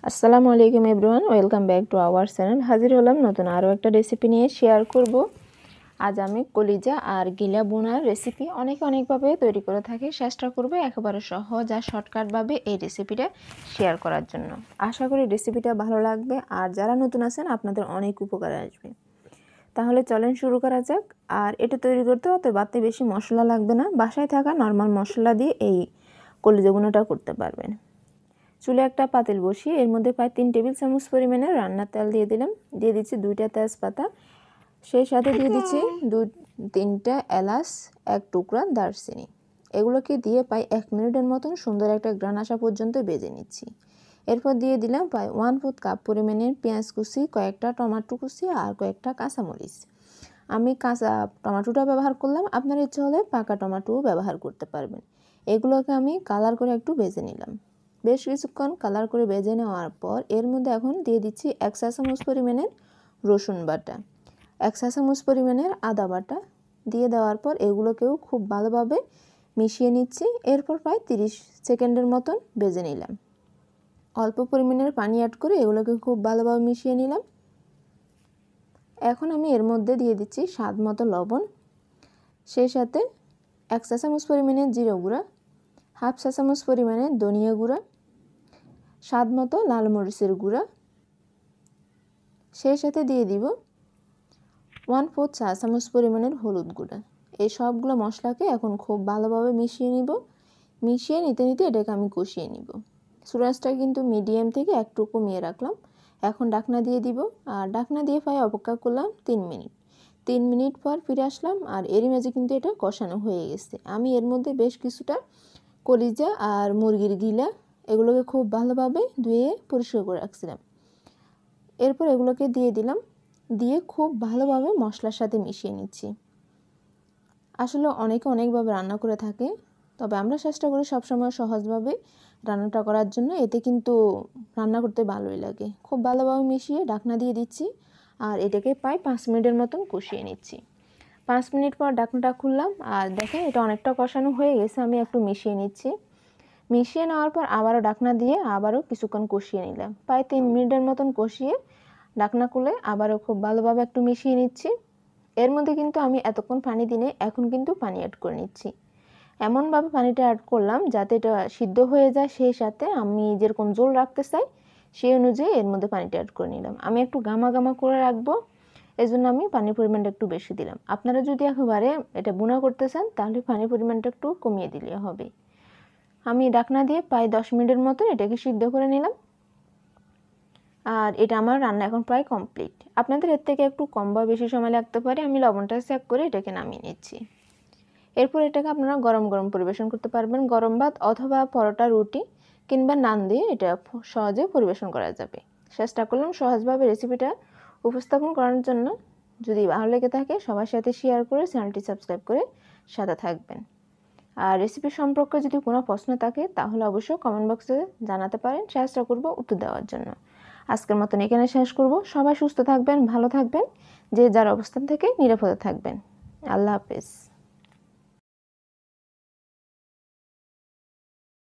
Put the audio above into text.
আসসালামু আলাইকুম everyone, welcome back to our channel. হাজির হলাম নতুন আরও একটা রেসিপি নিয়ে শেয়ার করব। আজ আমি কলিজা আর গিলা বোনার রেসিপি অনেকভাবে তৈরি করে থাকি। চেষ্টা করব একেবারে সহজ আর শর্টকাটভাবে এই রেসিপিটা শেয়ার করার জন্য। আশা করি রেসিপিটা ভালো লাগবে আর যারা নতুন আছেন আপনাদের অনেক উপকারে আসবে। তাহলে চলেন শুরু করা যাক। আর এটা তৈরি করতে অত বাড়তি বেশি মশলা লাগবে না, বাসায় থাকা নর্মাল মশলা দিয়ে এই কলিজা বোনাটা করতে পারবেন। চুলে একটা পাতিল বসিয়ে এর মধ্যে প্রায় 3 টেবিল চামচ পরিমাণে রান্নার তেল দিয়ে দিলাম। দিয়ে দিচ্ছি 2টা তেজপাতা, সেই সাথে দিয়ে দিচ্ছি 2-3টা এলাচ, 1 টুকরা দারচিনি। এগুলোকে দিয়ে প্রায় 1 মিনিটের মতন সুন্দর একটা ঘ্রাণ আসা পর্যন্ত ভেজে নিচ্ছি। এরপর দিয়ে দিলাম প্রায় 1/4 কাপ পরিমাণের পেঁয়াজ কুচি, কয়েকটা টমেটো কুচি আর কয়েকটা কাঁচামরিচ। আমি কাঁচা টমেটোটা ব্যবহার করলাম, আপনার ইচ্ছে হলে পাকা টমেটোও ব্যবহার করতে পারবেন। এগুলোকে আমি কালার করে একটু ভেজে নিলাম। বেশ কিছুক্ষণ কালার করে ভেজে নেওয়ার পর এর মধ্যে এখন দিয়ে দিচ্ছি 1 চা চামচ পরিমাণের রসুন বাটা, 1 চা চামচ পরিমাণের আদা বাটা দিয়ে দেওয়ার পর এগুলোকেও খুব ভালোভাবে মিশিয়ে নিচ্ছি। এরপর প্রায় 30 সেকেন্ডের মতন ভেজে নিলাম। অল্প পরিমাণের পানি অ্যাড করে এগুলোকে খুব ভালোভাবে মিশিয়ে নিলাম। এখন আমি এর মধ্যে দিয়ে দিচ্ছি স্বাদ মতো লবণ, সেই সাথে 1 চা চামচ পরিমাণের জিরা গুঁড়া, 1/2 চা চামচ পরিমাণের ধনিয়া গুঁড়া, স্বাদ মতো লাল মরিচের গুঁড়া, সেই সাথে দিয়ে দিব 1/4 চা চামচ পরিমাণের হলুদ গুঁড়া। এই সবগুলো মশলাকে এখন খুব ভালোভাবে মিশিয়ে নিব। মিশিয়ে নিতে এটাকে আমি কষিয়ে নিব। চুলাটা কিন্তু মিডিয়াম থেকে একটু কমিয়ে রাখলাম। এখন ঢাকনা দিয়ে দিব আর ঢাকনা দিয়ে প্রায় অপেক্ষা করলাম 3 মিনিট। 3 মিনিট পর ফিরে আসলাম আর এরই মাঝে কিন্তু এটা কষানো হয়ে গেছে। আমি এর মধ্যে বেশ কিছুটা কলিজা আর মুরগির গিলা এগুলোকে খুব ভালোভাবে ধুয়ে পরিষ্কার করে রাখছিলাম। এরপর এগুলোকে দিয়ে দিলাম, দিয়ে খুব ভালোভাবে মশলার সাথে মিশিয়ে নিচ্ছি। আসলে অনেকে অনেকভাবে রান্না করে থাকে, তবে আমরা চেষ্টা করি সবসময় সহজভাবে রান্নাটা করার জন্য। এতে কিন্তু রান্না করতে ভালোই লাগে। খুব ভালোভাবে মিশিয়ে ঢাকনা দিয়ে দিচ্ছি আর এটাকে প্রায় 5 মিনিটের মতন কষিয়ে নিচ্ছি। 5 মিনিট পর ঢাকনাটা খুললাম আর দেখেন এটা অনেকটা কষানো হয়ে গেছে। আমি একটু মিশিয়ে নিচ্ছি। মিশিয়ে নেওয়ার পর আবারও ঢাকনা দিয়ে আবারও কিছুক্ষণ কষিয়ে নিলাম। প্রায় 3 মিনিটের মতন কষিয়ে ঢাকনা খুলে আবারও খুব ভালোভাবে একটু মিশিয়ে নিচ্ছি। এর মধ্যে কিন্তু আমি এতক্ষণ পানি দিনে এখন কিন্তু পানি অ্যাড করে নিচ্ছি। এমনভাবে পানিটা অ্যাড করলাম যাতে এটা সিদ্ধ হয়ে যায়, সেই সাথে আমি যেরকম ঝোল রাখতে চাই সেই অনুযায়ী এর মধ্যে পানিটা অ্যাড করে নিলাম। আমি একটু গামা করে রাখবো, এই জন্য আমি পানির পরিমাণটা একটু বেশি দিলাম। আপনারা যদি একেবারে এটা বোনা করতে চান তাহলে পানির পরিমাণটা একটু কমিয়ে দিলে হবে। আমি ঢাকনা দিয়ে প্রায় 10 মিনিটের মতো এটাকে সিদ্ধ করে নিলাম আর এটা আমার রান্না এখন প্রায় কমপ্লিট। আপনাদের এর থেকে একটু কম বা বেশি সময় লাগতে পারে। আমি লবণটা চেক করে এটাকে নামিয়ে নিচ্ছি। এরপর এটাকে আপনারা গরম পরিবেশন করতে পারবেন। গরম ভাত অথবা পরোটা, রুটি কিংবা নান দিয়ে এটা সহজে পরিবেশন করা যাবে। চেষ্টা করলাম সহজভাবে রেসিপিটা উপস্থাপন করার জন্য। যদি ভালো লেগে থাকে সবার সাথে শেয়ার করে চ্যানেলটি সাবস্ক্রাইব করে সাথে থাকবেন। আর রেসিপি সম্পর্কে যদি কোনো প্রশ্ন থাকে তাহলে অবশ্যই কমেন্ট বক্সে জানাতে পারেন, চেষ্টা করব উত্তর দেওয়ার জন্য। আজকের মতন এখানে শেষ করব। সবাই সুস্থ থাকবেন, ভালো থাকবেন, যে যার অবস্থান থেকে নিরাপদে থাকবেন। আল্লাহ হাফেজ।